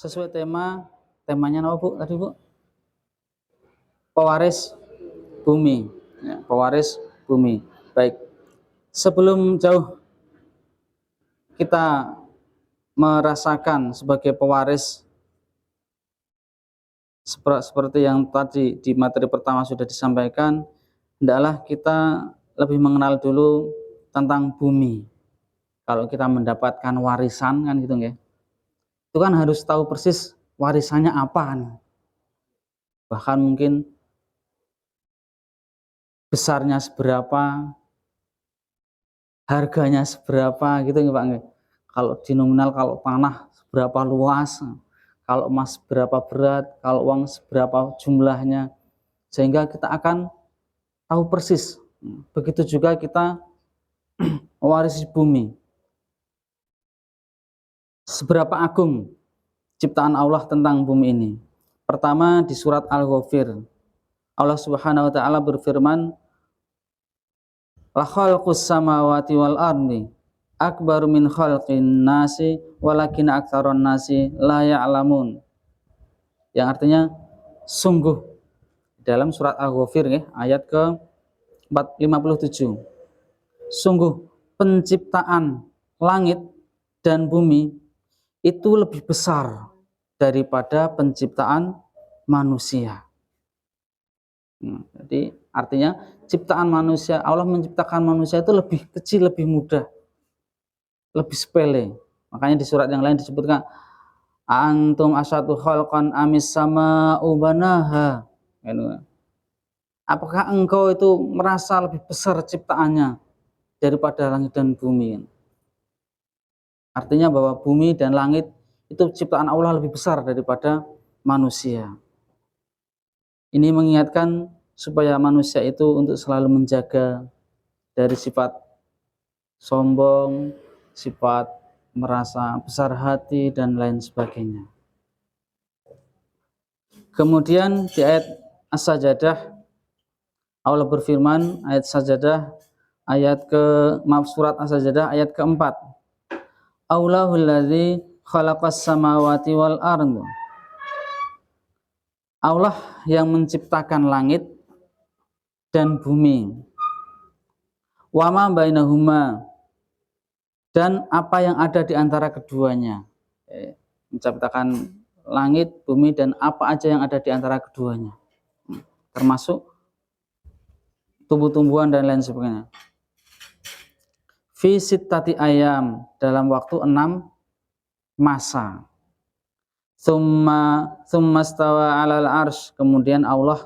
sesuai temanya apa Bu tadi Bu? Pewaris bumi. Ya, pewaris bumi. Baik. Sebelum jauh kita merasakan sebagai pewaris seperti yang tadi di materi pertama sudah disampaikan, hendaklah kita lebih mengenal dulu tentang bumi. Kalau kita mendapatkan warisan kan gitu ya. Itu kan harus tahu persis warisannya apa kan. Bahkan mungkin besarnya seberapa, harganya seberapa gitu ya Pak. Kalau di nominal, kalau tanah seberapa luas, kalau emas seberapa berat, kalau uang seberapa jumlahnya, sehingga kita akan tahu persis. Begitu juga kita mewarisi bumi. Seberapa agung ciptaan Allah tentang bumi ini. Pertama di surat Al-Ghafir. Allah Subhanahu wa taala berfirman, "La khalqus samawati wal ardi akbaru min khalqin nasi walakin aktsaron nasi la ya'lamun." Yang artinya sungguh dalam surat Al-Ghafir ya, ayat ke 57. Sungguh penciptaan langit dan bumi itu lebih besar daripada penciptaan manusia. Jadi artinya ciptaan manusia, Allah menciptakan manusia itu lebih kecil, lebih mudah, lebih sepele. Makanya di surat yang lain disebutkan antum asyadu khalqan amis sama'u banaha. Apakah engkau itu merasa lebih besar ciptaannya daripada langit dan bumi? Artinya bahwa bumi dan langit itu ciptaan Allah lebih besar daripada manusia. Ini mengingatkan supaya manusia itu untuk selalu menjaga dari sifat sombong, sifat merasa besar hati, dan lain sebagainya. Kemudian di ayat As-Sajdah, Allah berfirman, ayat Sajdah, surat As-Sajdah ayat keempat. Allahul ladzi khalaqas samawati wal ardh. Allah yang menciptakan langit dan bumi. Wa ma bainahuma, dan apa yang ada di antara keduanya. Menciptakan langit, bumi, dan apa aja yang ada di antara keduanya. Termasuk tumbuh-tumbuhan dan lain sebagainya. Fi sittati ayam, dalam waktu 6 masa. Summa stawa 'alal arsy, kemudian Allah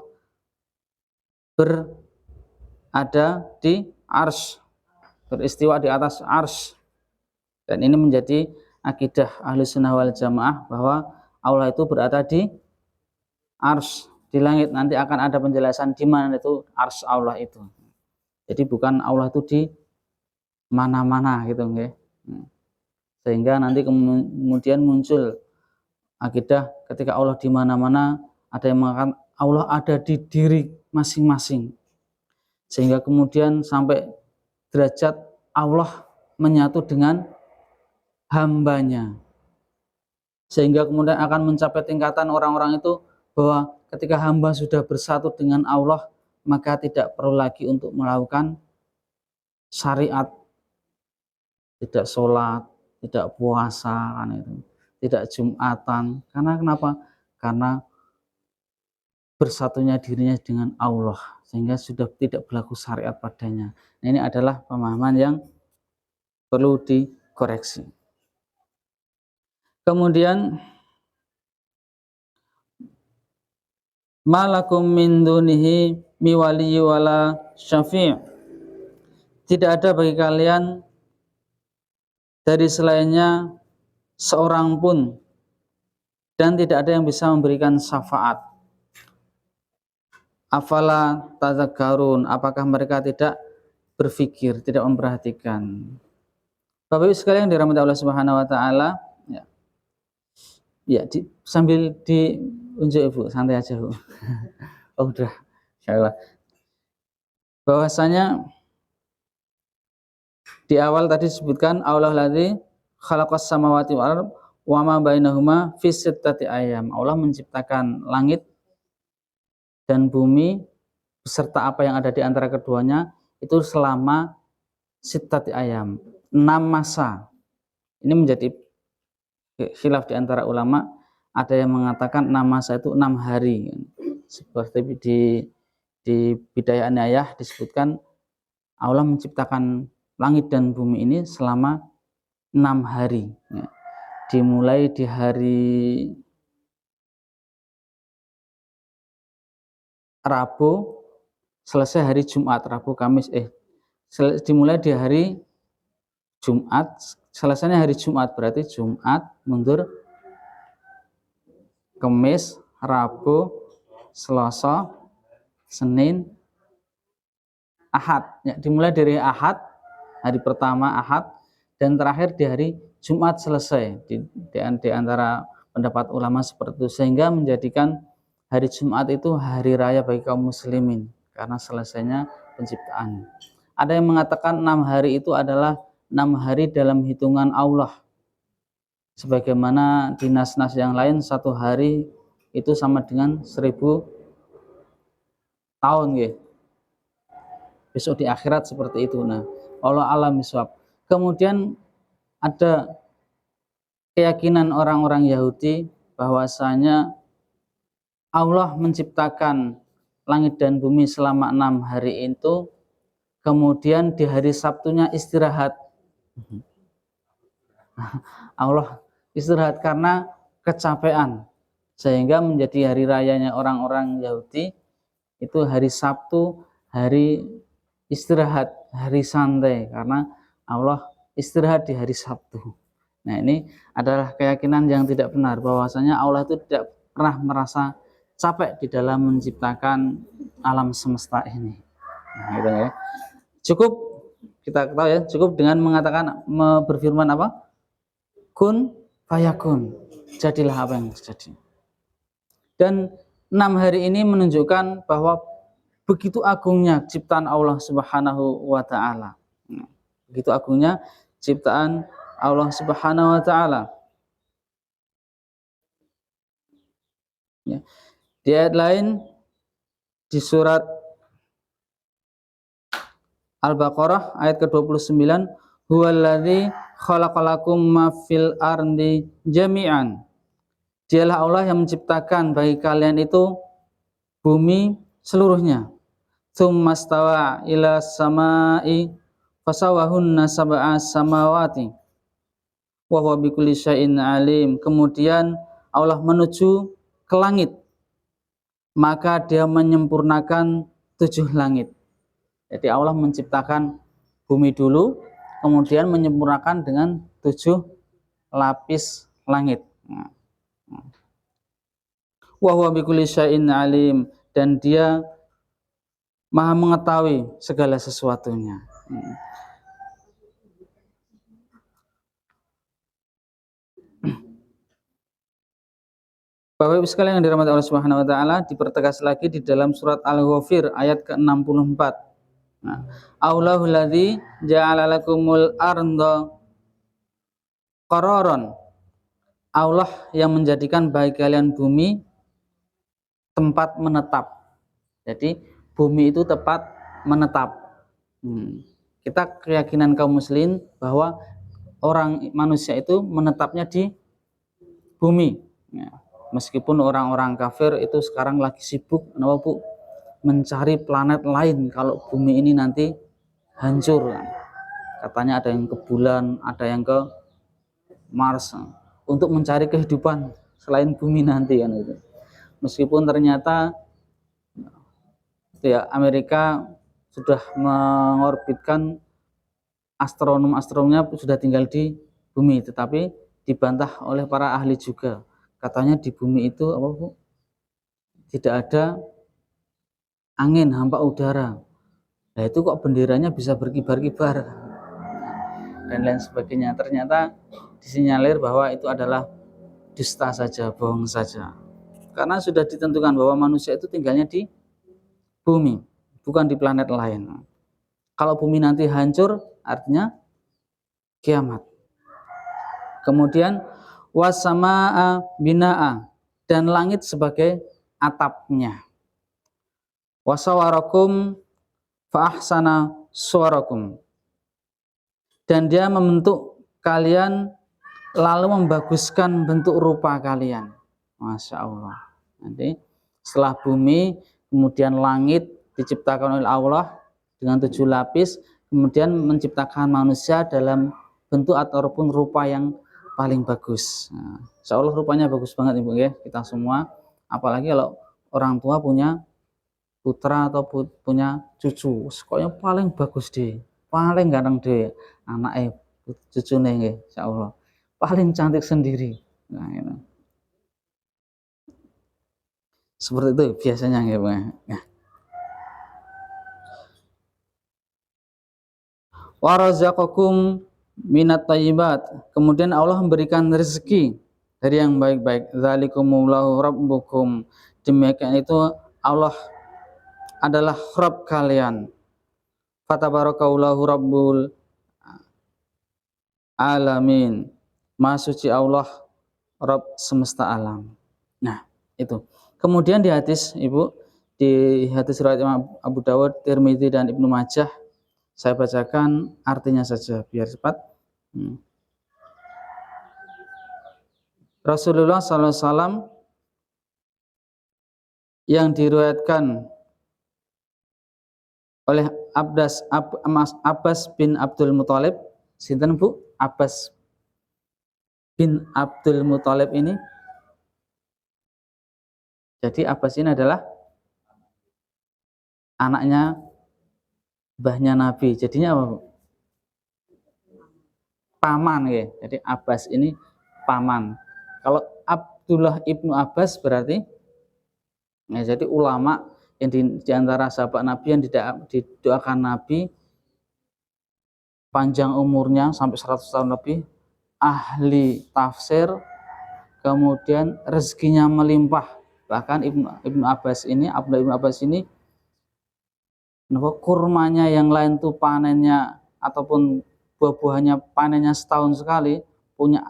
berada di arsy, beristiwa di atas arsy. Dan ini menjadi akidah Ahlussunnah wal Jamaah bahwa Allah itu berada di arsy, di langit. Nanti akan ada penjelasan di mana itu arsy Allah itu. Jadi bukan Allah itu di mana-mana gitu nggih. Sehingga nanti kemudian muncul akidah ketika Allah di mana-mana, ada yang mengatakan Allah ada di diri masing-masing. Sehingga kemudian sampai derajat Allah menyatu dengan hambanya. Sehingga kemudian akan mencapai tingkatan orang-orang itu bahwa ketika hamba sudah bersatu dengan Allah, maka tidak perlu lagi untuk melakukan syariat, tidak sholat, tidak puasa, kan itu, tidak jumatan. Karena kenapa? Karena bersatunya dirinya dengan Allah, sehingga sudah tidak berlaku syariat padanya. Nah, ini adalah pemahaman yang perlu dikoreksi. Kemudian malakum min dunihi miwali wala syafi'. Tidak ada bagi kalian dari selainnya seorang pun, dan tidak ada yang bisa memberikan syafaat. Afala tadzakkarun, apakah mereka tidak berpikir, tidak memperhatikan? Bapak Ibu sekalian dirahmati Allah Subhanahu wa taala, ya. Ya, sambil diunjuk Ibu, santai aja Bu. Oh, udah. Insyaallah. Bahwasanya di awal tadi disebutkan Allah ladzi khalaqas samawati wal ardh wa ma bainahuma fi sittati ayyam. Allah menciptakan langit dan bumi beserta apa yang ada di antara keduanya itu selama sittati ayyam, 6 masa. Ini menjadi khilaf di antara ulama, ada yang mengatakan 6 masa itu 6 hari. Seperti di Bidayah An-Nihayah disebutkan Allah menciptakan langit dan bumi ini selama 6 hari. Dimulai di hari Rabu, selesai hari Jumat, Rabu, Kamis, dimulai di hari Jumat, selesainya hari Jumat, berarti Jumat, mundur, Kamis, Rabu, Selasa, Senin, Ahad. Ya, dimulai dari Ahad, hari pertama Ahad, dan terakhir di hari Jumat selesai. Di antara pendapat ulama seperti itu, sehingga menjadikan hari Jumat itu hari raya bagi kaum muslimin karena selesainya penciptaan. Ada yang mengatakan 6 hari itu adalah 6 hari dalam hitungan Allah. Sebagaimana di nas-nas yang lain 1 hari itu sama dengan 1000 tahun ya. Besok di akhirat seperti itu. Nah, Allah alam bisawab. Kemudian ada keyakinan orang-orang Yahudi bahwasanya Allah menciptakan langit dan bumi selama 6 hari itu, kemudian di hari Sabtunya istirahat. Allah istirahat karena kecapean, sehingga menjadi hari rayanya orang-orang Yahudi itu hari Sabtu, hari istirahat, hari santai, karena Allah istirahat di hari Sabtu. Nah, ini adalah keyakinan yang tidak benar, bahwasanya Allah itu tidak pernah merasa capek di dalam menciptakan alam semesta ini. Nah, itu ya. Cukup kita tahu ya, cukup dengan mengatakan, berfirman apa? Kun fayakun. Jadilah apa yang terjadi. Dan 6 hari ini menunjukkan bahwa begitu agungnya ciptaan Allah Subhanahu wa taala. Begitu agungnya ciptaan Allah Subhanahu wa taala. Ya. Di ayat lain di surat Al-Baqarah ayat ke-29, huwallazi khalaqalakum ma fil ardi jami'an. Dialah Allah yang menciptakan bagi kalian itu bumi seluruhnya. Tsummastawa ila samai fasawahunna sab'a samawati wa huwa bikulli syai'in alim. Kemudian Allah menuju ke langit, maka dia menyempurnakan 7 langit. Jadi Allah menciptakan bumi dulu, kemudian menyempurnakan dengan 7 lapis langit. Wa huwa bikulli syai'in alim, dan dia Maha mengetahui segala sesuatunya. Bapak Ibu sekalian yang dirahmati Allah Subhanahu wa taala, dipertegas lagi di dalam surat Al-Ghafir ayat ke-64. Nah, Allahul ladzi ja'ala lakumul arda qararan. Allah yang menjadikan bagi kalian bumi tempat menetap. Jadi bumi itu tempat menetap. Kita keyakinan kaum muslimin bahwa orang manusia itu menetapnya di bumi. Ya. Meskipun orang-orang kafir itu sekarang lagi sibuk mencari planet lain kalau bumi ini nanti hancur. Katanya ada yang ke bulan, ada yang ke Mars untuk mencari kehidupan selain bumi nanti kan itu. Meskipun ternyata ya Amerika sudah mengorbitkan astronom-astronomnya sudah tinggal di bumi, tetapi dibantah oleh para ahli juga. Katanya di bumi itu tidak ada angin, hampa udara. Nah itu kok benderanya bisa berkibar-kibar dan lain sebagainya. Ternyata disinyalir bahwa itu adalah dusta saja, bohong saja. Karena sudah ditentukan bahwa manusia itu tinggalnya di bumi, bukan di planet lain. Kalau bumi nanti hancur, artinya kiamat. Kemudian wasamaa binaa, dan langit sebagai atapnya. Wasawarakum fa ahsana suwarakum, dan dia membentuk kalian lalu membaguskan bentuk rupa kalian. Masya Allah. Nanti setelah bumi, kemudian langit diciptakan oleh Allah dengan 7 lapis, kemudian menciptakan manusia dalam bentuk ataupun rupa yang paling bagus. Nah, insya Allah rupanya bagus banget Ibu ya, kita semua. Apalagi kalau orang tua punya putra atau punya cucu, pokoknya paling bagus deh, paling ganteng deh anak cucu nggih, insya Allah paling cantik sendiri. Nah, itu. Seperti itu biasanya ya, Bang. Nah. Wa razaqakum minat thayyibat, kemudian Allah memberikan rezeki dari yang baik-baik. Dzalikumullahu rabbukum, demikian itu Allah adalah Rabb kalian. Fatabarakallahu rabbul alamin, Maha suci Allah, Rabb semesta alam. Nah, itu. Kemudian di hadis Ibu, di hadis riwayat Imam Abu Dawud, Tirmidzi dan Ibnu Majah, saya bacakan artinya saja biar cepat. Rasulullah SAW yang diriwayatkan oleh Abbas bin Abdul Muthalib. Sinten Bu? Abbas bin Abdul Muthalib ini. Jadi Abbas ini adalah anaknya mbahnya Nabi. Jadinya apa, Bu? Paman ya. Jadi Abbas ini paman. Kalau Abdullah ibnu Abbas berarti ya, jadi ulama yang di antara sahabat Nabi yang didoakan Nabi panjang umurnya sampai 100 tahun lebih, ahli tafsir, kemudian rezekinya melimpah. Bahkan Ibnu Abbas ini, Abdullah ibnu Abbas ini, kurmanya yang lain tuh panennya ataupun buah-buahnya panennya setahun sekali, punya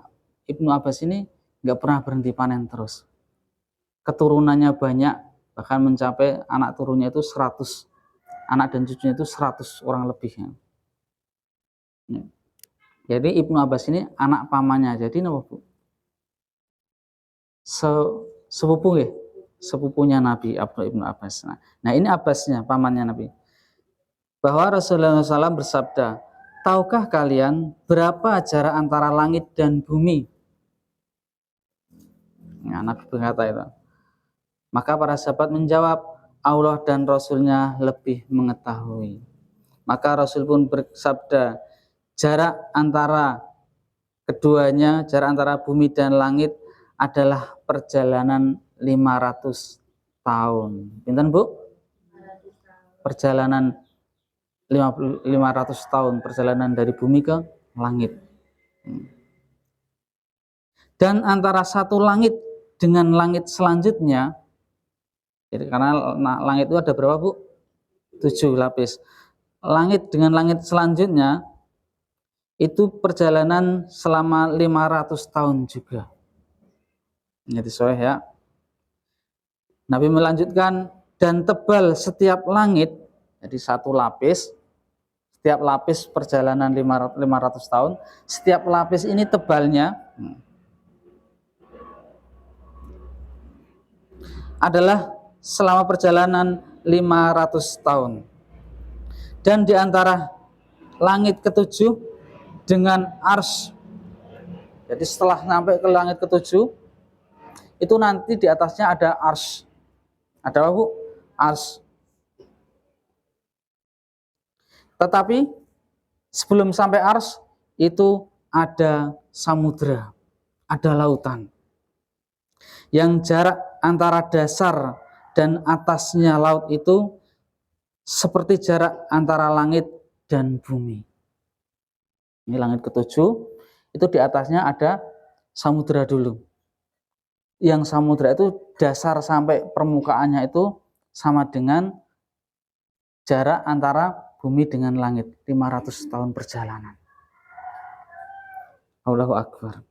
Ibnu Abbas ini nggak pernah berhenti panen terus. Keturunannya banyak, bahkan mencapai anak turunnya itu 100, anak dan cucunya itu 100 orang lebih. Jadi Ibnu Abbas ini anak pamannya. Jadi apa, Bu? Sepupu ya, sepupunya Nabi Abdullah ibnu Abbas. Nah ini Abbasnya, pamannya Nabi. Bahwa Rasulullah SAW bersabda, tahukah kalian berapa jarak antara langit dan bumi? Nah, Nabi berkata itu. Maka para sahabat menjawab, Allah dan Rasulnya lebih mengetahui. Maka Rasul pun bersabda, jarak antara keduanya, jarak antara bumi dan langit adalah perjalanan 500 tahun. Pinten Bu? Perjalanan 500 tahun, perjalanan dari bumi ke langit. Dan antara satu langit dengan langit selanjutnya, jadi karena langit itu ada berapa Bu? 7 lapis. Langit dengan langit selanjutnya itu perjalanan selama 500 tahun juga. Jadi soalnya ya. Nabi melanjutkan, dan tebal setiap langit, jadi satu lapis, setiap lapis perjalanan 500 tahun, setiap lapis ini tebalnya adalah selama perjalanan 500 tahun. Dan di antara langit ketujuh dengan ars, jadi setelah sampai ke langit ketujuh, itu nanti di atasnya ada ars. Ada apa, Bu? Ars. Tetapi sebelum sampai ars itu ada samudra, ada lautan. Yang jarak antara dasar dan atasnya laut itu seperti jarak antara langit dan bumi. Ini langit ketujuh, itu di atasnya ada samudra dulu. Yang samudra itu dasar sampai permukaannya itu sama dengan jarak antara bumi dengan langit, 500 tahun perjalanan. Allahu Akbar.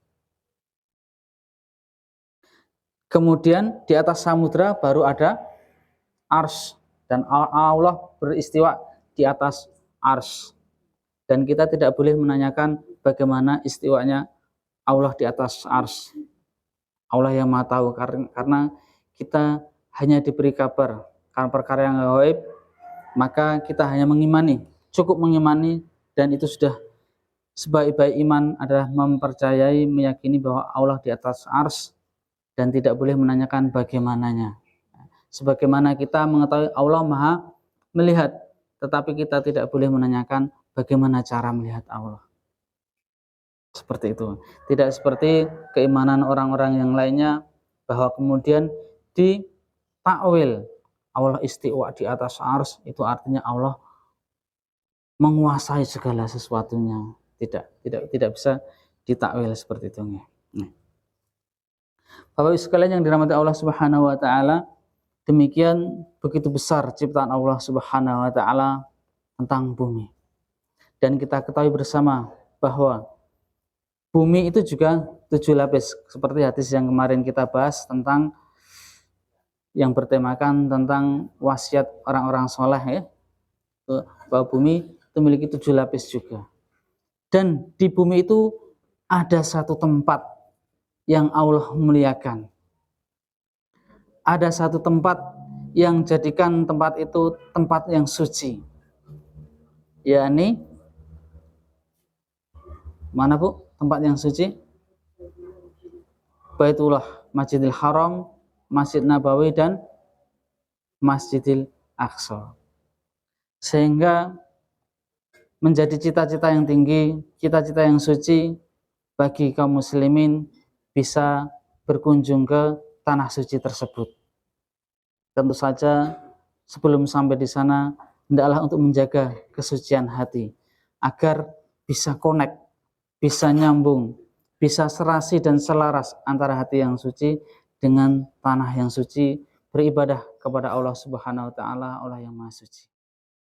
Kemudian di atas samudra baru ada ars, dan Allah beristiwa di atas ars. Dan kita tidak boleh menanyakan bagaimana istiwanya Allah di atas ars. Allah yang Maha Tahu, karena kita hanya diberi kabar karena perkara yang gaib, maka kita hanya mengimani, cukup mengimani, dan itu sudah. Sebaik-baik iman adalah mempercayai, meyakini bahwa Allah di atas ars dan tidak boleh menanyakan bagaimananya. Sebagaimana kita mengetahui Allah Maha melihat, tetapi kita tidak boleh menanyakan bagaimana cara melihat Allah. Seperti itu. Tidak seperti keimanan orang-orang yang lainnya bahwa kemudian ditakwil Allah istiwa di atas ars, itu artinya Allah menguasai segala sesuatunya. Tidak bisa ditakwil seperti itu. Bapak Ibu sekalian yang dirahmati Allah Subhanahu wa taala, demikian begitu besar ciptaan Allah Subhanahu wa taala tentang bumi. Dan kita ketahui bersama bahwa bumi itu juga 7 lapis, seperti hadis yang kemarin kita bahas tentang yang bertemakan tentang wasiat orang-orang soleh, ya, bahwa bumi itu memiliki 7 lapis juga. Dan di bumi itu ada satu tempat yang Allah muliakan. Ada satu tempat yang jadikan tempat itu tempat yang suci. Yakni mana Bu tempat yang suci? Baitullah, Masjidil Haram, Masjid Nabawi, dan Masjidil Aqsa. Sehingga menjadi cita-cita yang tinggi, cita-cita yang suci bagi kaum muslimin bisa berkunjung ke tanah suci tersebut. Tentu saja sebelum sampai di sana, hendaklah untuk menjaga kesucian hati agar bisa connect, bisa nyambung, bisa serasi dan selaras antara hati yang suci dengan tanah yang suci, beribadah kepada Allah Subhanahu wa taala, Allah yang Maha Suci.